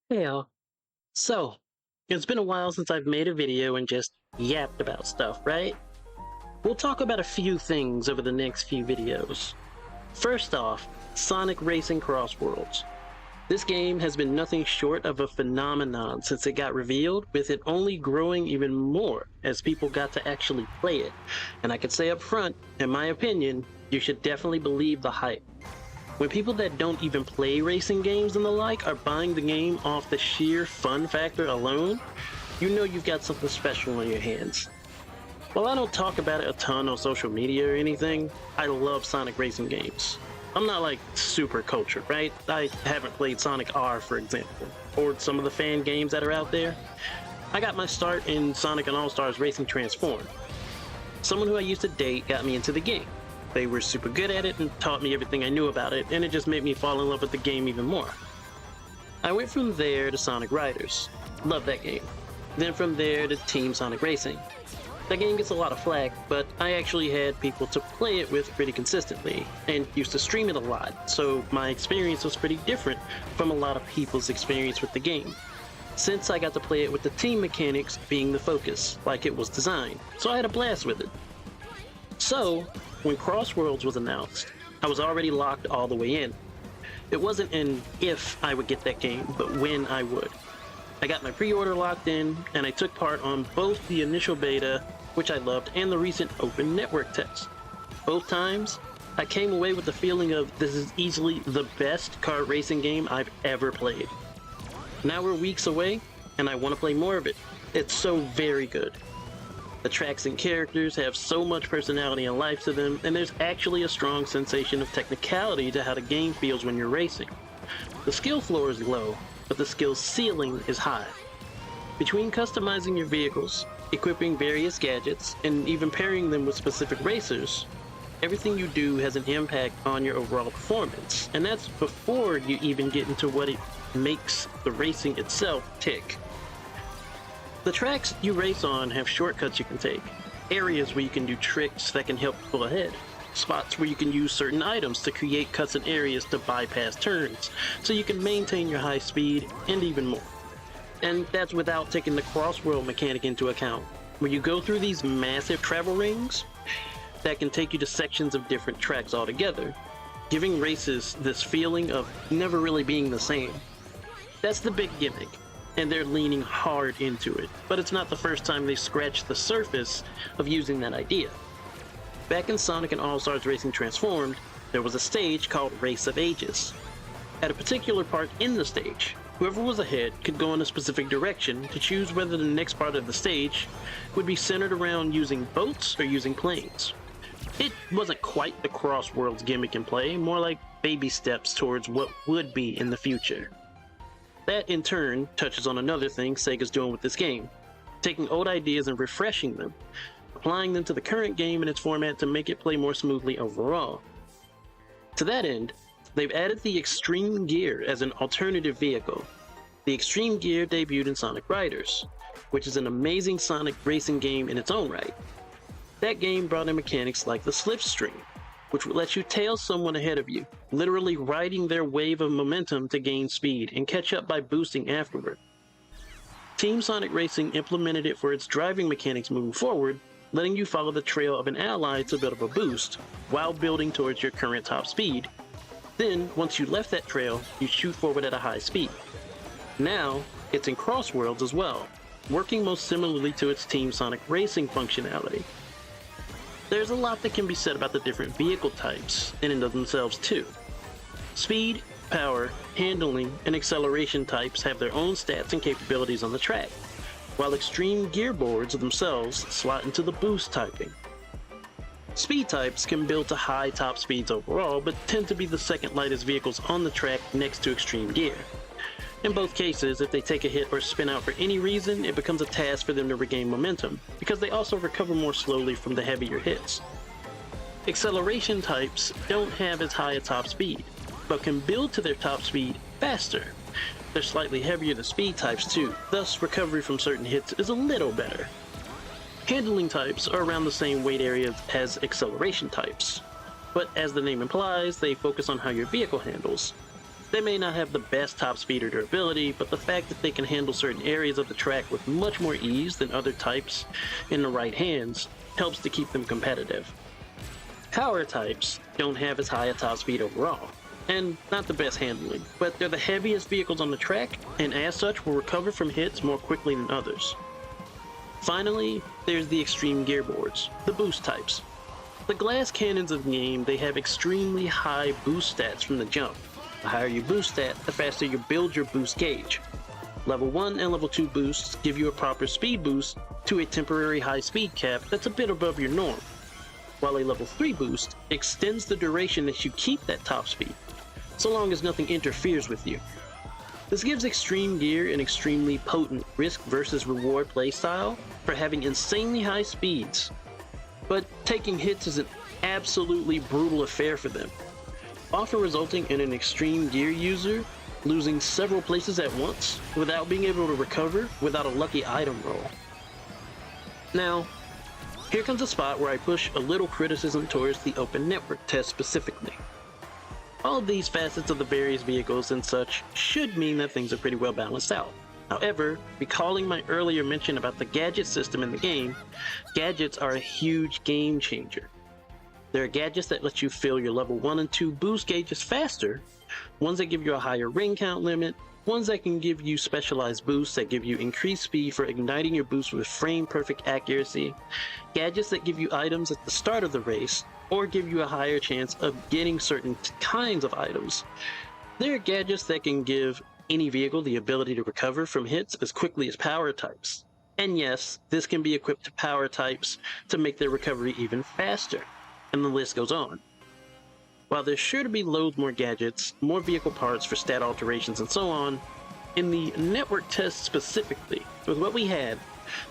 Hey y'all. So, it's been a while since I've made a video and just yapped about stuff, right? We'll talk about a few things over the next few videos. First off, Sonic Racing Crossworlds. This game has been nothing short of a phenomenon since it got revealed, with it only growing even more as people got to actually play it. And I can say up front, in my opinion, you should definitely believe the hype. When people that don't even play racing games and the like are buying the game off the sheer fun factor alone, you know you've got something special on your hands. While I don't talk about it a ton on social media or anything, I love Sonic racing games. I'm not like super cultured, right? I haven't played Sonic R, for example, or some of the fan games that are out there. I got my start in Sonic and All-Stars Racing Transformed. Someone who I used to date got me into the game. They were super good at it and taught me everything I knew about it, and it just made me fall in love with the game even more. I went from there to Sonic Riders. Love that game. Then from there to Team Sonic Racing. That game gets a lot of flack, but I actually had people to play it with pretty consistently, and used to stream it a lot, so my experience was pretty different from a lot of people's experience with the game. Since I got to play it with the team mechanics being the focus, like it was designed, so I had a blast with it. So, when Crossworlds was announced, I was already locked all the way in. It wasn't an if I would get that game, but when I would. I got my pre-order locked in, and I took part on both the initial beta, which I loved, and the recent open network test. Both times, I came away with the feeling of this is easily the best kart racing game I've ever played. Now we're weeks away, and I want to play more of it. It's so very good. The tracks and characters have so much personality and life to them, and there's actually a strong sensation of technicality to how the game feels when you're racing. The skill floor is low, but the skill ceiling is high. Between customizing your vehicles, equipping various gadgets, and even pairing them with specific racers, everything you do has an impact on your overall performance, and that's before you even get into what it makes the racing itself tick. The tracks you race on have shortcuts you can take, areas where you can do tricks that can help pull ahead, spots where you can use certain items to create cuts and areas to bypass turns, so you can maintain your high speed, and even more. And that's without taking the crossworld mechanic into account, where you go through these massive travel rings that can take you to sections of different tracks altogether, giving races this feeling of never really being the same. That's the big gimmick, and they're leaning hard into it, but it's not the first time they scratched the surface of using that idea. Back in Sonic and All-Stars Racing Transformed, there was a stage called Race of Ages. At a particular part in the stage, whoever was ahead could go in a specific direction to choose whether the next part of the stage would be centered around using boats or using planes. It wasn't quite the Crossworlds gimmick in play, more like baby steps towards what would be in the future. That, in turn, touches on another thing Sega's doing with this game, taking old ideas and refreshing them, applying them to the current game and its format to make it play more smoothly overall. To that end, they've added the Extreme Gear as an alternative vehicle. The Extreme Gear debuted in Sonic Riders, which is an amazing Sonic racing game in its own right. That game brought in mechanics like the slipstream, which would let you tail someone ahead of you, literally riding their wave of momentum to gain speed and catch up by boosting afterward. Team Sonic Racing implemented it for its driving mechanics moving forward, letting you follow the trail of an ally to build up a boost, while building towards your current top speed. Then, once you left that trail, you shoot forward at a high speed. Now, it's in Crossworlds as well, working most similarly to its Team Sonic Racing functionality. There's a lot that can be said about the different vehicle types, in and of themselves too. Speed, power, handling, and acceleration types have their own stats and capabilities on the track, while extreme gear boards themselves slot into the boost typing. Speed types can build to high top speeds overall, but tend to be the second lightest vehicles on the track next to extreme gear. In both cases, if they take a hit or spin out for any reason, it becomes a task for them to regain momentum, because they also recover more slowly from the heavier hits. Acceleration types don't have as high a top speed, but can build to their top speed faster. They're slightly heavier than speed types too, thus recovery from certain hits is a little better. Handling types are around the same weight area as acceleration types, but as the name implies, they focus on how your vehicle handles. They may not have the best top speed or durability, but the fact that they can handle certain areas of the track with much more ease than other types in the right hands helps to keep them competitive. Power types don't have as high a top speed overall, and not the best handling, but they're the heaviest vehicles on the track, and as such will recover from hits more quickly than others. Finally, there's the extreme gearboards, the boost types. The glass cannons of the game, they have extremely high boost stats from the jump. The higher your boost stat, the faster you build your boost gauge. Level 1 and Level 2 boosts give you a proper speed boost to a temporary high speed cap that's a bit above your norm, while a Level 3 boost extends the duration that you keep that top speed, so long as nothing interferes with you. This gives extreme gear an extremely potent risk versus reward playstyle for having insanely high speeds, but taking hits is an absolutely brutal affair for them, often resulting in an extreme gear user losing several places at once without being able to recover without a lucky item roll. Now, here comes a spot where I push a little criticism towards the open network test specifically. All of these facets of the various vehicles and such should mean that things are pretty well balanced out. However, recalling my earlier mention about the gadget system in the game, gadgets are a huge game changer. There are gadgets that let you fill your level 1 and 2 boost gauges faster, ones that give you a higher ring count limit, ones that can give you specialized boosts that give you increased speed for igniting your boost with frame perfect accuracy, gadgets that give you items at the start of the race, or give you a higher chance of getting certain kinds of items. There are gadgets that can give any vehicle the ability to recover from hits as quickly as power types. And yes, this can be equipped to power types to make their recovery even faster. And the list goes on. While there's sure to be loads more gadgets, more vehicle parts for stat alterations and so on, in the network test specifically, with what we had,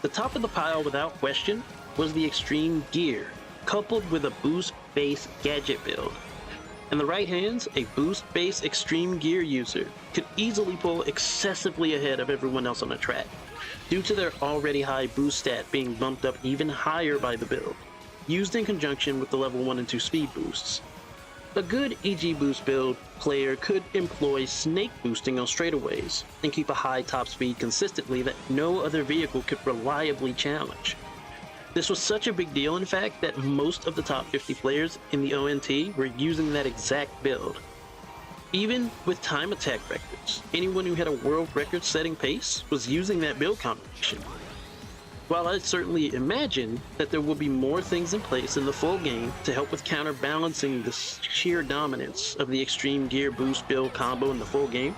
the top of the pile without question was the extreme gear, coupled with a boost-based gadget build. In the right hands, a boost-based extreme gear user could easily pull excessively ahead of everyone else on the track, due to their already high boost stat being bumped up even higher by the build, used in conjunction with the level 1 and 2 speed boosts. A good EG boost build player could employ snake boosting on straightaways and keep a high top speed consistently that no other vehicle could reliably challenge. This was such a big deal, in fact, that most of the top 50 players in the ONT were using that exact build. Even with time attack records, anyone who had a world record setting pace was using that build combination. While I certainly imagine that there will be more things in place in the full game to help with counterbalancing the sheer dominance of the extreme gear boost build combo in the full game,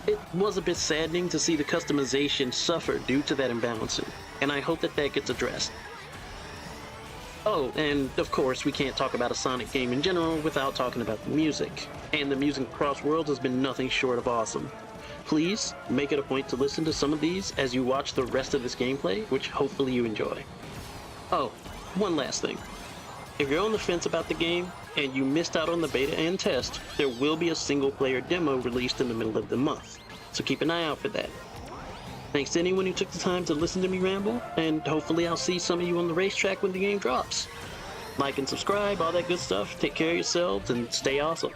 it was a bit saddening to see the customization suffer due to that imbalancing, and I hope that that gets addressed. Oh, and of course we can't talk about a Sonic game in general without talking about the music, and the music in Crossworlds has been nothing short of awesome. Please make it a point to listen to some of these as you watch the rest of this gameplay, which hopefully you enjoy. Oh, one last thing. If you're on the fence about the game and you missed out on the beta and test, there will be a single player demo released in the middle of the month, so keep an eye out for that. Thanks to anyone who took the time to listen to me ramble, and hopefully I'll see some of you on the racetrack when the game drops. Like and subscribe, all that good stuff. Take care of yourselves and stay awesome.